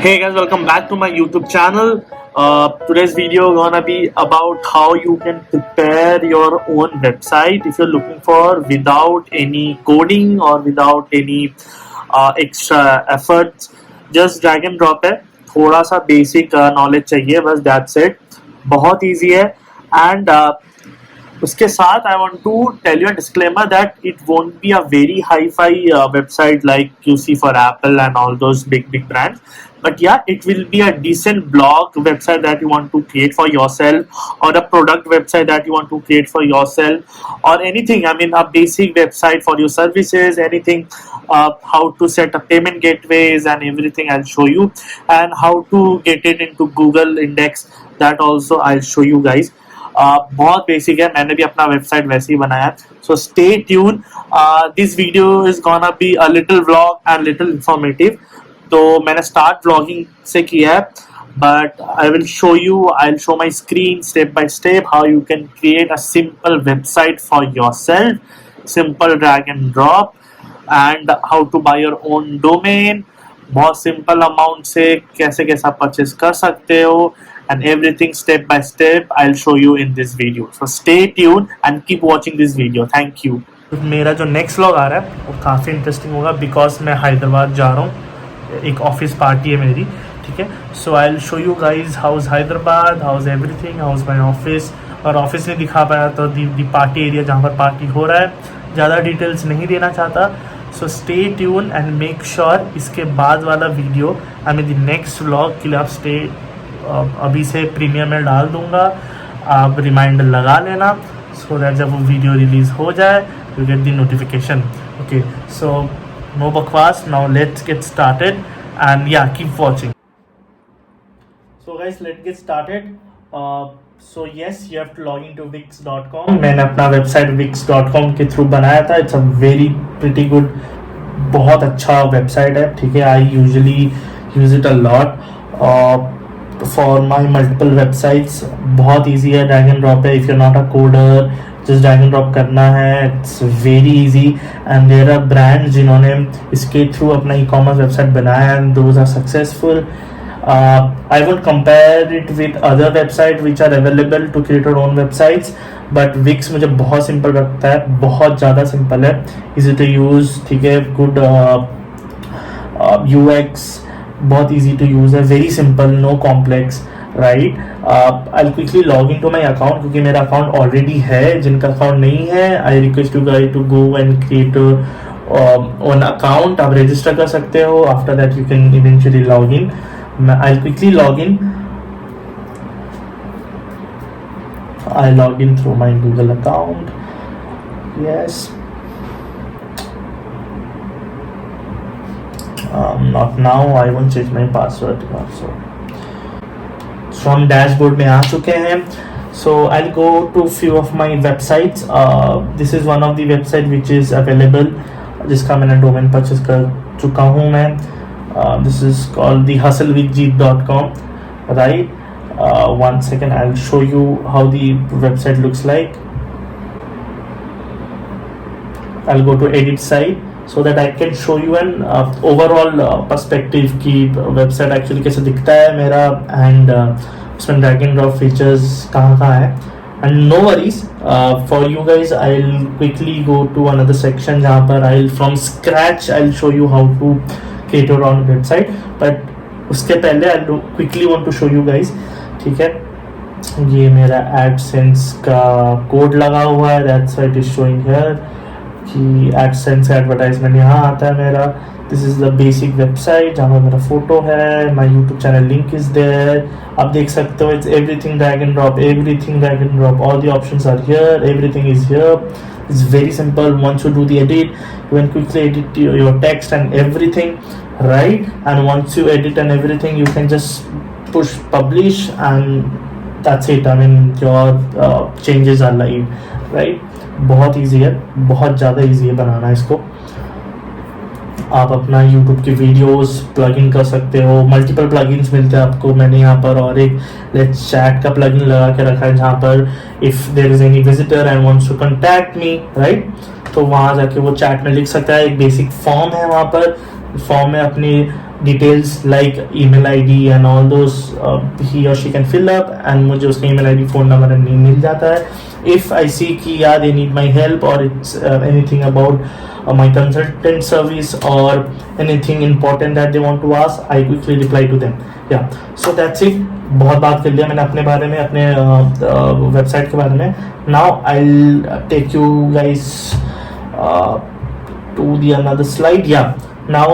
Hey guys, welcome back to my YouTube channel. Today's video gonna be about how you can prepare your own website if you're looking for without any coding or without any extra efforts. Just drag and drop है, थोड़ा सा basic knowledge चाहिए बस, that's it. बहुत easy है and उसके साथ I want to tell you a disclaimer that it won't be a very hi-fi website like you see for Apple and all those big brands. But yeah, it will be a decent blog website that you want to create for yourself, or a product website that you want to create for yourself, or anything. I mean, a basic website for your services, anything. How to set up payment gateways and everything I'll show you, and how to get it into Google Index, that also I'll show you guys. बहुत basic है, मैंने भी अपना website वैसे ही बनाया है. So stay tune. This video is gonna be a little vlog and little informative. तो मैंने स्टार्ट व्लॉगिंग से किया है, but I will show you, I will show my screen step by step how you can create a simple website for yourself, simple drag and drop, and how to buy your own domain. बहुत simple amount से कैसे कैसे आप purchase कर सकते हो, and everything step by step I'll show you in this video. So stay tuned and keep watching this video. Thank you. मेरा जो नेक्स्ट व्लॉग आ रहा है वो काफ़ी इंटरेस्टिंग होगा, बिकॉज मैं हैदराबाद जा रहा हूँ, एक ऑफिस पार्टी है मेरी, ठीक है. So I will show you guys house Hyderabad, house everything, house my office. और ऑफिस नहीं दिखा पाया तो दी पार्टी एरिया जहाँ पर पार्टी हो रहा है, ज़्यादा डिटेल्स नहीं देना चाहता. सो stay tune and make sure इसके बाद वाला video, I mean the next vlog के लिए आप स्टे, अभी से प्रीमियम में डाल दूंगा, आप रिमाइंडर लगा लेना, सो दैट जब वो वीडियो रिलीज हो जाए you get the notification. Okay, so no बकवास, now let's get started and yeah keep watching. So guys, let's get started. So yes, you have to log in to wix.com. मैंने अपना website wix.com के through बनाया था. It's a very pretty good, बहुत अच्छा website है, ठीक है. I usually use it a lot for my multiple websites. बहुत easy है, drag and drop है. If you're not a coder, just drag and drop करना है. It's very easy and there are brands जिन्होंने इसके थ्रू अपना e-commerce website बनाया and those are successful. I won't compare it with other websites which are available to create your own websites, but Wix मुझे बहुत simple लगता है, बहुत ज़्यादा simple है, easy to use, ठीक है, good UX, बहुत easy to use है, very simple, no complex, right. I'll quickly log into my account क्योंकि मेरा account already है. जिनका account नहीं है, I request you guys to go and create an account. आप register कर सकते हो. After that you can eventually log in. I'll quickly log in. I log in through my Google account. Yes. Not now, I won't change my password. So हम dashboard में आ चुके हैं. So I'll go to few of my websites. This is one of the website which is available, जिसका मैंने domain purchase कर चुका हूँ मैं. This is called the hustlewithjeet.com, right. One second, I'll show you how the website looks like. I'll go to edit site so that I can show you an overall perspective कि website actually कैसे दिखता है मेरा, and उसमें drag and drop features कहाँ है. And no worries, for you guys I'll quickly go to another section जहाँ पर from scratch I'll show you how to create your own website. But उसके पहले I'll quickly want to show you guys, ठीक है. ये मेरा AdSense का code लगा हुआ है, that's why it is showing here कि AdSense का एडवर्टाइजमेंट यहाँ आता है मेरा. This is the basic website जहाँ पर मेरा फोटो है, my YouTube channel link is there. आप देख सकते हो, it's everything drag and drop, everything drag and drop, all the options are here, everything is here. It's very simple. Once you do the edit you can quickly edit your text and everything, right. And once you edit and everything you can just push publish and that's it. I mean your changes are live, right. बहुत easy है, बहुत ज़्यादा easy है बनाना इसको. आप अपना YouTube की videos plug in कर सकते हो. मल्टीपल प्लगइन्स मिलते हैं आपको. मैंने यहाँ पर और एक लेट्स चैट का प्लगइन लगा के रखा है जहाँ पर if there is any visitor and wants to contact me, right, तो वहाँ जाके वो चैट में लिख सकता है. एक बेसिक फॉर्म है वहाँ पर. फॉर्म में अपनी details like email ID and all those he or she can fill up, and मुझे उसका email ID, phone number and name मिल जाता है. If I see कि yeah they need my help or it's anything about my consultant service or anything important that they want to ask, I quickly reply to them. Yeah, so that's it. बहुत बात कर लिया मैंने अपने बारे में, अपने वेबसाइट के बारे में. Now I'll take you guys to the another slide. Yeah, now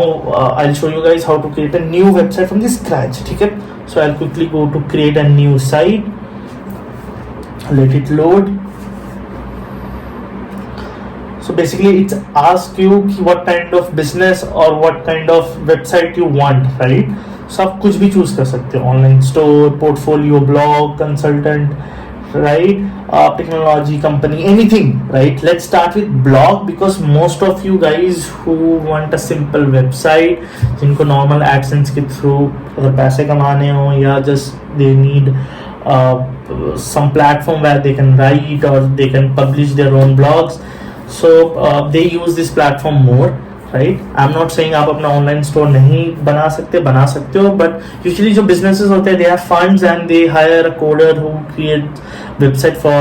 I'll show you guys how to create a new website from the scratch. ठीक है, so I'll quickly go to create a new site, let it load. So basically it's ask you what kind of business or what kind of website you want, right? So आप कुछ भी choose कर सकते हो, online store, portfolio, blog, consultant, right? Technology company, anything, right? Let's start with blog because most of you guys who want a simple website, जिनको normal AdSense के through अगर पैसे कमाने हो या just they need some platform where they can write or they can publish their own blogs, so they use this platform more, right? I'm not saying आप अपना online store नहीं बना सकते हो, but usually जो businesses होते हैं they have funds and they hire a coder who create website for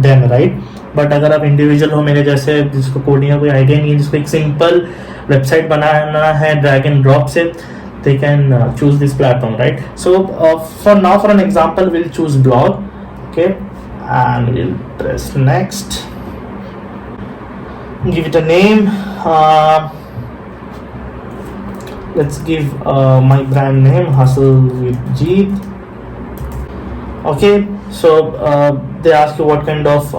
them, right? But अगर आप इंडिविजुअल हो मेरे जैसे जिसको कोडिंग का कोई आइडिया नहीं है, जिसको एक सिंपल वेबसाइट बनाना है ड्रैग एंड ड्रॉप से, they can choose this platform, right? So for an example we'll choose blog, okay, and we'll press next, give it a name. Let's give my brand name Hustle with Jeet. Okay, so they ask you what kind of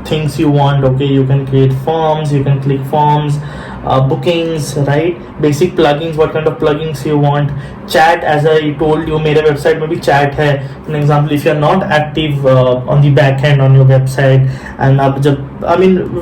things you want. Okay, you can create forms, you can click forms, bookings, right? Basic plugins, what kind of plugins you want. Chat, as I told you, मेरे website में भी chat है. For example, if you are not active on the back end on your website, and अब जब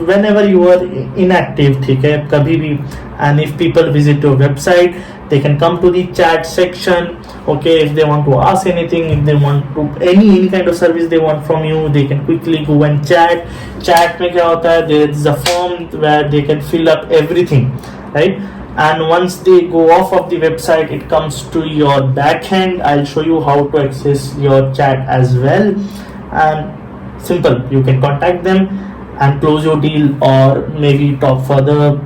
whenever you are inactive, ठीक है, कभी भी, and if people visit your website, they can come to the chat section. Okay, if they want to ask anything, if they want to any kind of service they want from you, they can quickly go and chat. Chat में क्या होता है, there is a form where they can fill up everything, right? And once they go off of the website, it comes to your back end. I'll show you how to access your chat as well, and simple, you can contact them and close your deal or maybe talk further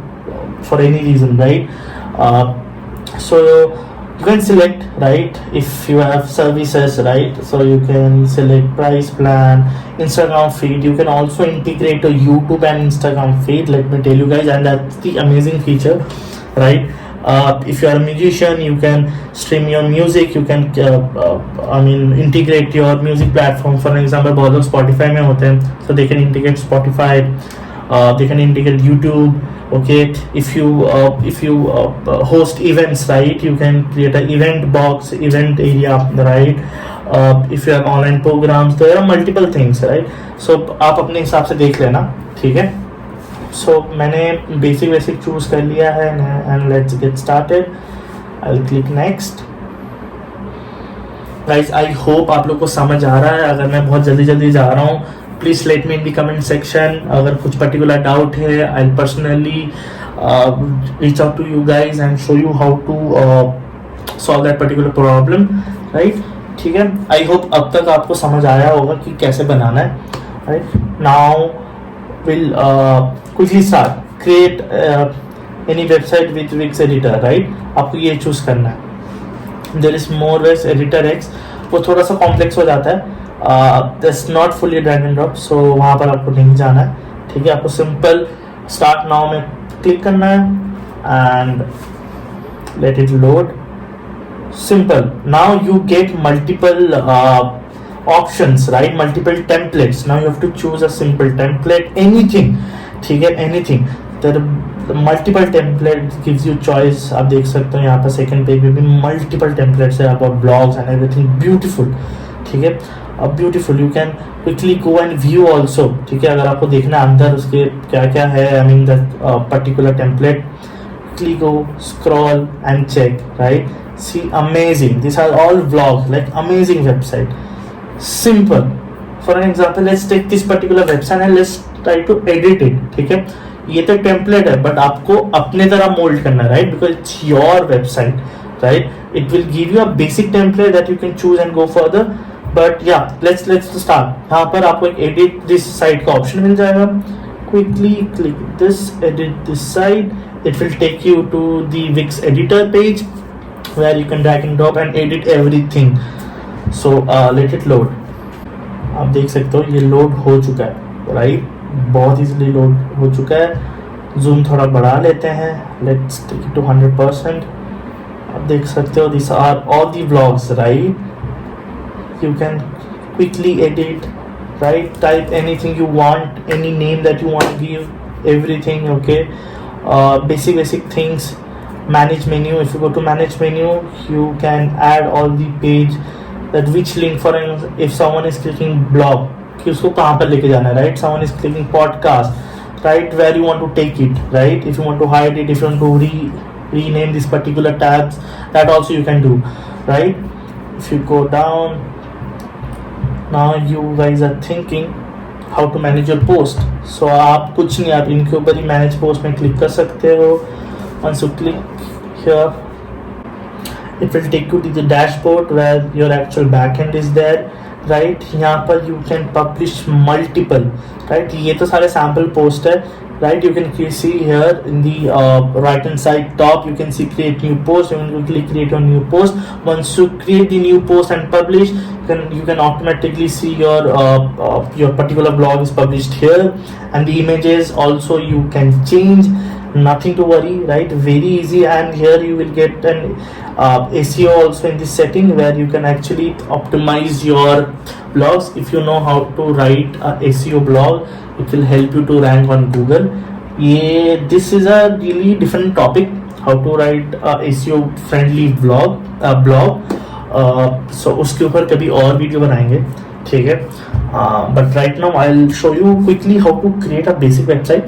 for any reason, right? So you can select, right, if you have services, right? So you can select price plan, Instagram feed. You can also integrate a YouTube and Instagram feed, let me tell you guys, and that's the amazing feature, right? If you are a musician, you can stream your music, you can integrate your music platform. For example, बहुत लोग Spotify में होते हैं, so they can integrate Spotify, they can integrate YouTube. Okay, if you host events, right, you can create an event box, event area, right? If you have online programs, there are multiple things, right? So आप अपने हिसाब से देख लेना, ठीक है? So मैंने basic choose कर लिया है, and let's get started. I'll click next. Guys, I hope आप लोग को समझ आ रहा है. अगर मैं बहुत जल्दी जा रहा हूँ, please let me in the comment section. अगर कुछ particular doubt है, I'll personally reach out to you guys and show you how to solve that particular problem, right? ठीक है, I hope अब तक आपको समझ आया होगा कि कैसे बनाना है, right? Now we'll quickly start. Create any website with Wix editor, right? आपको ये choose करना है. There is more Wix editor X, वो थोड़ा सा complex हो जाता है. That's not fully drag and drop, so वहाँ पर आपको नहीं जाना है, ठीक है? आपको सिंपल start now में क्लिक करना है and let it load. Simple. Now you get multiple options, right? Multiple templates. Now you have to choose a simple template, anything, ठीक है? Anything. There are multiple templates gives you choice. आप देख सकते हो यहाँ पर सेकंड पेज में भी multiple templates है about blogs and everything. Beautiful, ठीक है? Beautiful. You can quickly go and view also, ठीक है? अगर आपको देखना अंदर उसके क्या है, I mean the particular template, quickly go scroll and check, right? See, amazing. These are all vlogs, like amazing website. Simple. For an example, let's take this particular website and let's try to edit it, ठीक है? ये तो template है, but आपको अपने तरह mould करना है, right, because it's your website, right. It will give you a basic template that you can choose and go further. But या लेट्स स्टार्ट. यहाँ पर आपको एक एडिट दिस साइट का ऑप्शन मिल जाएगा. Quickly click this, edit this site. It will take you to the Wix editor page where you can drag and drop and edit everything. So let it load. आप देख सकते हो ये load हो चुका है, राइट. बहुत इजीली लोड हो चुका है. जूम थोड़ा बढ़ा लेते हैं. Let's take it to 100%. आप देख सकते हो these are all the vlogs, right. You can quickly edit, right. Type anything you want, any name that you want to give, everything. Okay. Basic things. Manage menu. If you go to manage menu, you can add all the page that which link. For if someone is clicking blog, कि उसको कहाँ पर लेके जाना है, right. Someone is clicking podcast, right, where you want to take it, right. If you want to hide it, if you want to rename this particular tabs, that also you can do, right. If you go down, now you guys are thinking how to manage your post. So आप कुछ नहीं, आप इनके ऊपर ही manage post में click कर सकते हो. Once you click here, it will take you to the dashboard where your actual backend is there, right. यहाँ पर you can publish multiple, right. ये तो सारे sample post है, right. You can see here in the right hand side top, you can see create new post. You can quickly create a new post. Once you create the new post and publish, you can automatically see your particular blog is published here, and the images also you can change. Nothing to worry, right. Very easy. And here you will get an SEO also in this setting where you can actually optimize your blogs. If you know how to write a SEO blog, it will help you to rank on Google. This is a really different topic, how to write a SEO friendly blog. So उसके ऊपर कभी और video बनाएंगे, ठीक है. But right now I'll show you quickly how to create a basic website.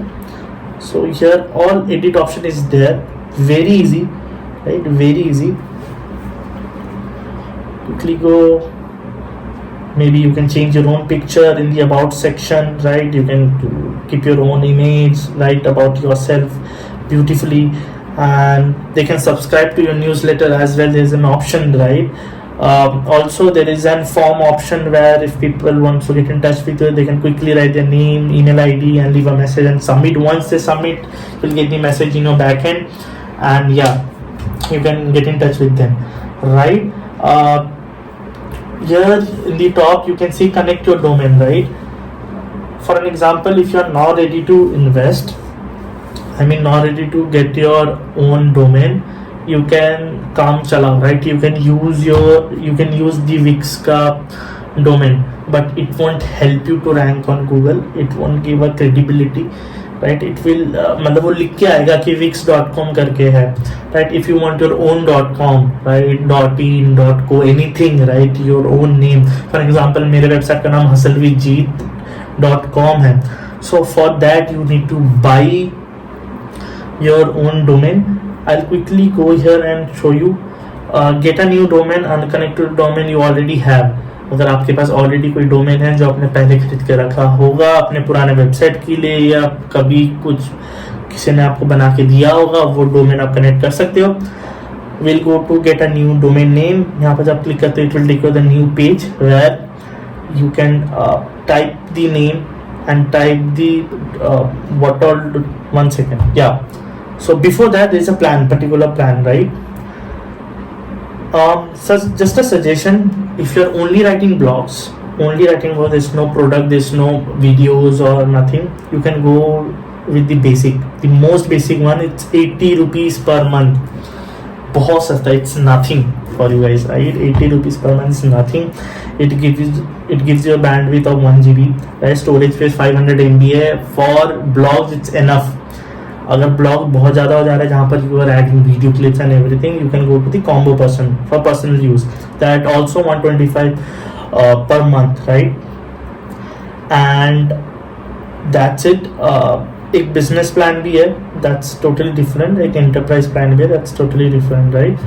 So here all edit option is there. Very easy, right. Very easy. Quickly go. Maybe you can change your own picture in the about section, right. You can keep your own image, write about yourself beautifully, and they can subscribe to your newsletter as well. There's an option, right. Also there is an form option where if people want to get in touch with you, they can quickly write their name, email ID and leave a message and submit. Once they submit, you'll get the message in your backend, and yeah, you can get in touch with them, right. Here in the top you can see connect your domain, right. For an example, if you are not ready to invest, not ready to get your own domain, you can काम चलाओ, right. You can use the Wix का domain, but it won't help you to rank on Google. It won't give a credibility, right. It will मतलब वो लिख के आएगा कि wix.com करके है, right. If you want your own .com, right, .in, .co, anything, right, your own name. For example, मेरे website का नाम hasalvijit.com है. So for that you need to buy your own domain. I'll quickly go here and show you. Get a new domain and connect to the domain you already have. अगर आपके पास already कोई domain है जो आपने पहले खरीद के रखा होगा अपने पुराने वेबसाइट के लिए, या कभी कुछ किसी ने आपको बना के दिया होगा, वो डोमेन आप कनेक्ट कर सकते हो. We'll go to get a new domain name. यहाँ पर जब क्लिक करते हो, it will take you the new page where you can type the name and type the what all. 1 second. Yeah. So before that there is a particular plan, right. So just a suggestion, if you're only writing blogs, where there's no product, there's no videos or nothing, you can go with the most basic one. It's 80 rupees per month. बहुत सस्ता. It's nothing for you guys, right. 80 rupees per month is nothing. It gives you a bandwidth of 1 GB, right. Storage space 500 MB है. For blogs it's enough. अगर blog बहुत ज़्यादा हो जा रहा है जहाँ पर you are adding video clips and everything, you can go to the combo person for personal use. That also 125 per month, right. And that's it. एक business plan भी है, that's totally different. एक enterprise plan भी है, that's totally different, right.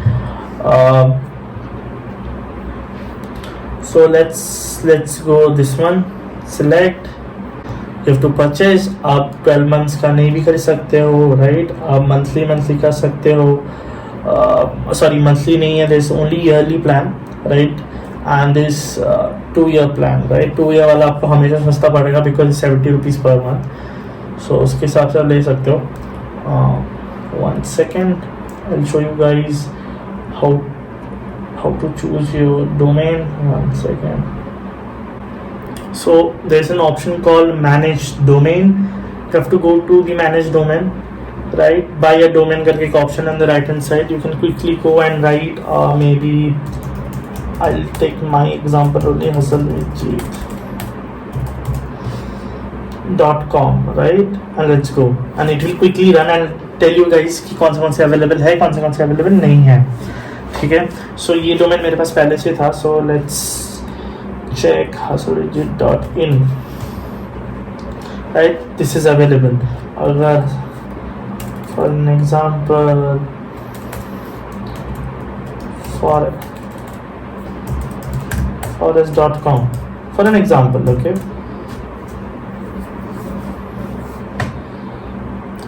So let's go this one. Select. You have to purchase. आप 12 months का नहीं भी खरीद सकते हो, राइट? आप मंथली कर सकते हो, सॉरी मंथली नहीं है, this only yearly plan, right? And this 2 year plan, right? 2 year वाला आपको हमेशा सस्ता पड़ेगा बिकॉज 70 रुपीज़ पर मंथ। सो उसके हिसाब से आप ले सकते हो। 1 second, I'll show you guys how to choose your domain. 1 second. So there's an option called manage domain. You have to go to the manage domain, right? Buy a domain करके एक option on the right hand side. You can quickly go and write maybe I'll take my example only, hustlewithjeet.com, right? And let's go, and it will quickly run and tell you guys कि कौन से available है, कौन से available नहीं है, ठीक है? सो ये डोमेन मेरे पास पहले से था, so let's check hustlewithjeet.in, right? This is available. अगर for an example forest.com for an example, okay?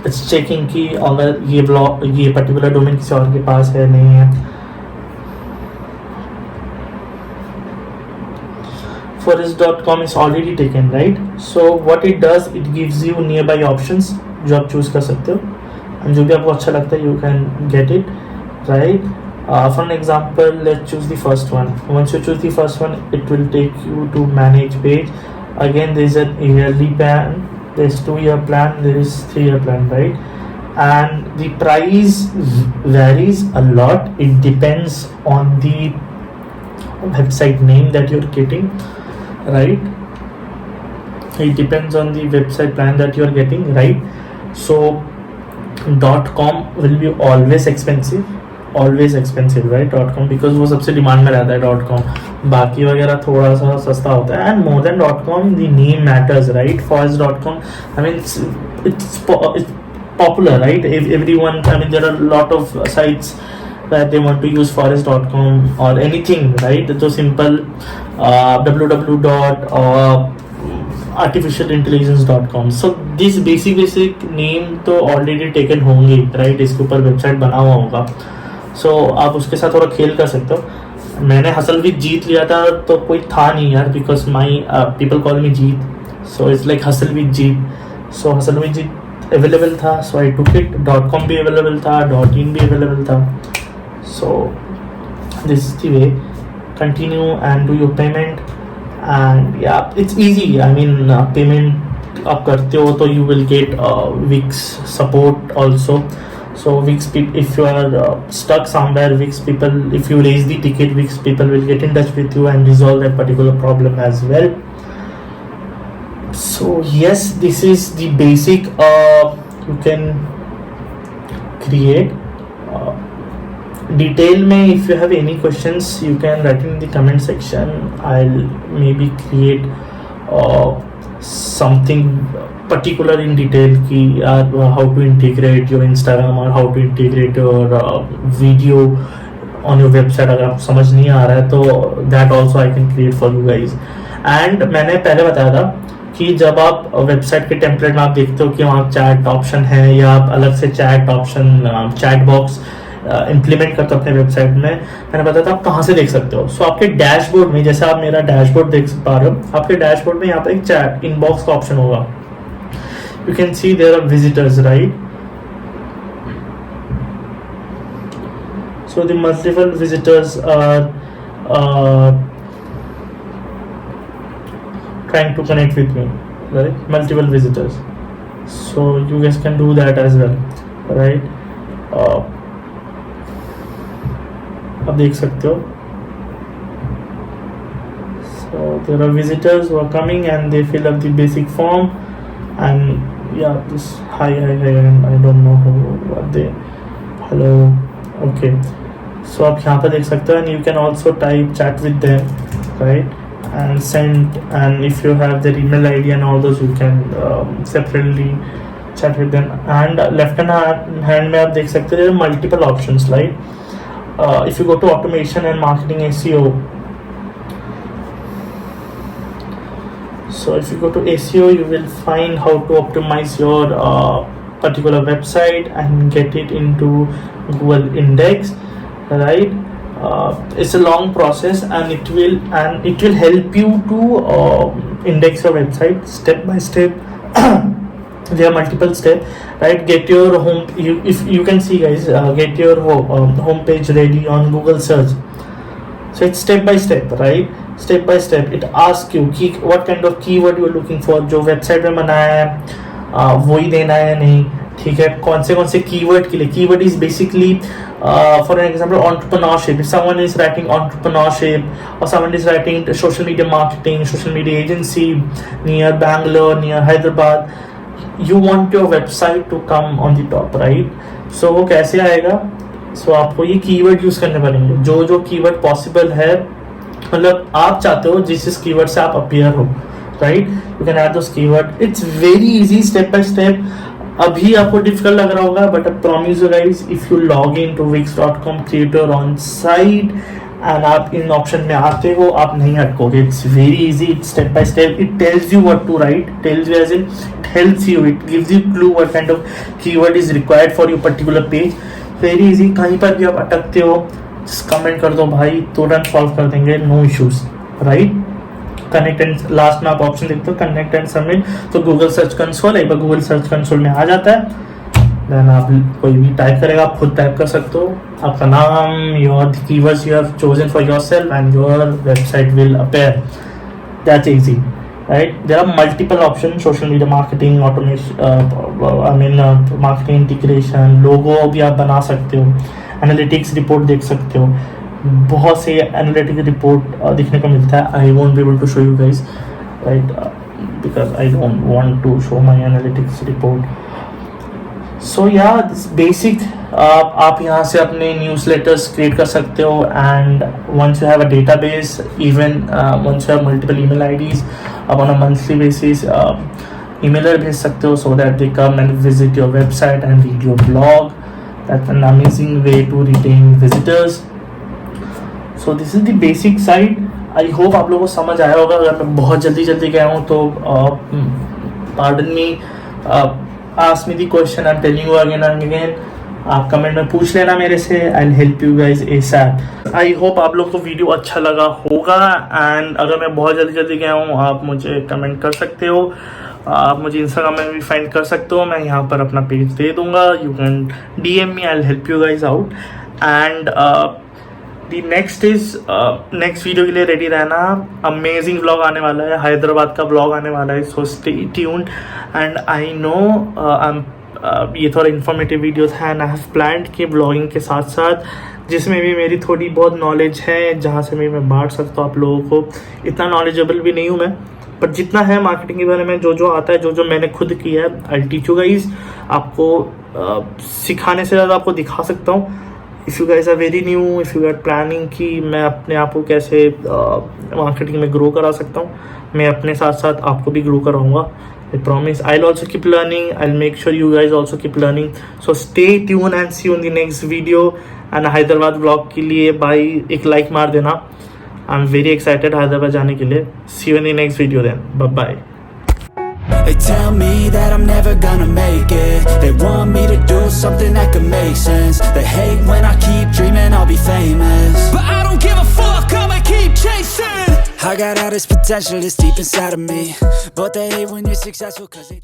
It's checking कि अगर ये ब्लॉग, ये पर्टिकुलर डोमेन किसी और के पास है नहीं है। forest.com is already taken, right? So what it does, it gives you nearby options जो आप चूज कर सकते हो, and जो भी आपको अच्छा लगता है you can get it, right? For an example, let's choose the first one. Once you choose the first one, it will take you to manage page. Again, there is a yearly plan, there is 2 year plan, there is 3 year plan, right? And the price varies a lot. It depends on the website name that you're getting, right? It depends on the website plan that you are getting, right? So .com will be always expensive, right? .com because वो सबसे demand में रहता है .com, बाकी वगैरह थोड़ा सा सस्ता होता है। and more than .com, the name matters, right? Forest.com, I mean it's popular, right? Everyone, I mean there are a lot of sites that they want to use forest.com or anything, right? So simple www.artificialintelligence.com. so this basic name तो already taken होंगे, right? इसके ऊपर website बना हुआ होगा, so आप उसके साथ थोड़ा खेल कर सकते हो। मैंने हसल विद जीत लिया था तो कोई था नहीं यार, because my people call me Jeet, so it's like hustle with Jeet. so hustle with Jeet available था, so I took it। .com भी अवेलेबल था, .in भी अवेलेबल था, so this is the way। continue and do your payment, and yeah, it's easy। I mean payment आप करते हो तो you will get Wix support also। so Wix people, if you are stuck somewhere, Wix people, if you raise the ticket, Wix people will get in touch with you and resolve that particular problem as well। so yes, this is the basic you can create detail में। if you have any questions, you can write in the comment section। I'll maybe create something particular in detail कि how to integrate your Instagram or how to integrate your video on your website। अगर आप समझ नहीं आ रहा है तो that also I can create for you guys। and मैंने पहले बताया था कि जब आप वेबसाइट के टेम्पलेट में आप देखते हो कि वहाँ चैट ऑप्शन है या आप अलग से chat option, chat box implement करते हो अपने वेबसाइट में, मैंने बताया था आप कहाँ से देख सकते हो। सो आपके डैशबोर्ड में, जैसे आप मेरा डैशबोर्ड देख पा रहे हो, आपके डैशबोर्ड में यहाँ पर एक चैट इनबॉक्स का ऑप्शन होगा। You can see there are visitors, right? So the multiple visitors are trying to connect with me, right? Multiple visitors, so you guys can do that as well, right? आप देख सकते हो, so there are visitors who are coming and they fill up the basic form, and yeah, this hi and I don't know what they hello, okay। so आप यहाँ पर देख सकते हो, and you can also type chat with them, right? and send, and if you have their email ID and all those, you can separately chat with them। and left hand में आप देख सकते हैं multiple options, right? if you go to automation and marketing SEO, So if you go to SEO, you will find how to optimize your particular website and get it into Google Index, right? It's a long process, and it will help you to index your website step by step. There are multiple steps, right? Get your home. If you can see, guys, get your home page ready on Google search. So it's step by step, right? Step by step. It asks you what kind of keyword you are looking for. जो website में बनाया है वही देना है या नहीं, ठीक है? कौन से कीवर्ड के लिए? Keyword is basically for an example, entrepreneurship. If someone is writing entrepreneurship, or someone is writing social media marketing, social media agency near Bangalore, near Hyderabad, you want your website to come on the top, right? So वो कैसे आएगा? So आपको ये keyword use करने पड़ेंगे, जो keyword possible है, मतलब आप चाहते हो जिस कीवर्ड से आप अपीयर हो, right? You can add those keyword. It's very easy, step by step. अभी आपको डिफिकल्ट लग रहा होगा, but I promise you guys, if you log in to wix.com creator on site and आप इन ऑप्शन में आते हो, आप नहीं अटकोगे. It's very easy, it's step by step. It tells you what to write, tells you as in it helps you, it gives you clue what kind of keyword is required for your particular page. Very easy. कहीं पर भी आप अटकते हो, comment कर दो भाई, तुरंत solve कर देंगे, no issues, right? Connect and last में आप ऑप्शन देखते हो कनेक्ट एंड सबमिट, तो गूगल सर्च कंसोल, एक बार गूगल सर्च कंसोल में आ जाता है. देन आप कोई भी टाइप करेगा, आप खुद टाइप कर सकते हो आपका नाम, your keywords you have chosen for yourself, and your website will appear. That's easy, right? There are multiple options: social media marketing, automation, marketing integration, logo भी आप बना सकते हो, analytics report देख सकते हो. बहुत से analytics report दिखने को मिलता है. I won't be able to show you guys, right? Because I don't want to show my analytics report. So yeah, this basic. आप यहाँ से अपने न्यूज़लेटर्स क्रिएट कर सकते हो, and once you have a database, even once you have multiple email IDs, आप on a monthly basis emailer भेज सकते हो, so that they come and visit your website and read your blog. That's an amazing way to retain visitors. So this is the basic side. I hope आप लोगों को समझ आया होगा. अगर मैं बहुत जल्दी गया हूँ तो pardon me, ask me the question, I am telling you again and again. आप कमेंट में पूछ लेना मेरे से, I will help you guys ASAP. I hope आप लोग को वीडियो अच्छा लगा होगा, एंड अगर मैं बहुत जल्दी गया हूँ, आप मुझे कमेंट कर सकते हो. आप मुझे इंस्टाग्राम में भी फाइंड कर सकते हो, मैं यहाँ पर अपना पेज दे दूंगा. You can DM me, I will help you guys out. And the next video के लिए रेडी रहना. अमेजिंग व्लॉग आने वाला है, हैदराबाद का व्लॉग आने वाला है, so stay tuned. And I know ये थोड़ा इन्फॉर्मेटिव वीडियोस हैं, एंड आई हैव प्लान्ड कि ब्लॉगिंग के साथ साथ जिसमें भी मेरी थोड़ी बहुत नॉलेज है, जहाँ से भी मैं बांट सकता हूँ आप लोगों को. इतना नॉलेजेबल भी नहीं हूँ मैं, पर जितना है मार्केटिंग के बारे में, जो आता है, जो मैंने खुद किया है, आई टीच यू गाइज. आपको सिखाने से ज़्यादा आपको दिखा सकता हूँ. If you guys are very new, if you are planning कि मैं अपने आप को कैसे मार्केटिंग में ग्रो करा सकता हूँ, मैं अपने साथ साथ आपको भी ग्रो कराऊँगा. I promise. I'll also keep learning. I'll make sure you guys also keep learning. So stay tuned and see you in the next video. And Hyderabad vlog के लिए भाई एक like मार देना. I'm very excited हैदराबाद जाने के लिए. See you in the next video then. Bye bye. They tell me that I'm never gonna make it. They want me to do something that could make sense. They hate when I keep dreaming I'll be famous, but I don't give a fuck, I'ma keep chasing. I got all this potential that's deep inside of me, but they hate when you're successful 'cause they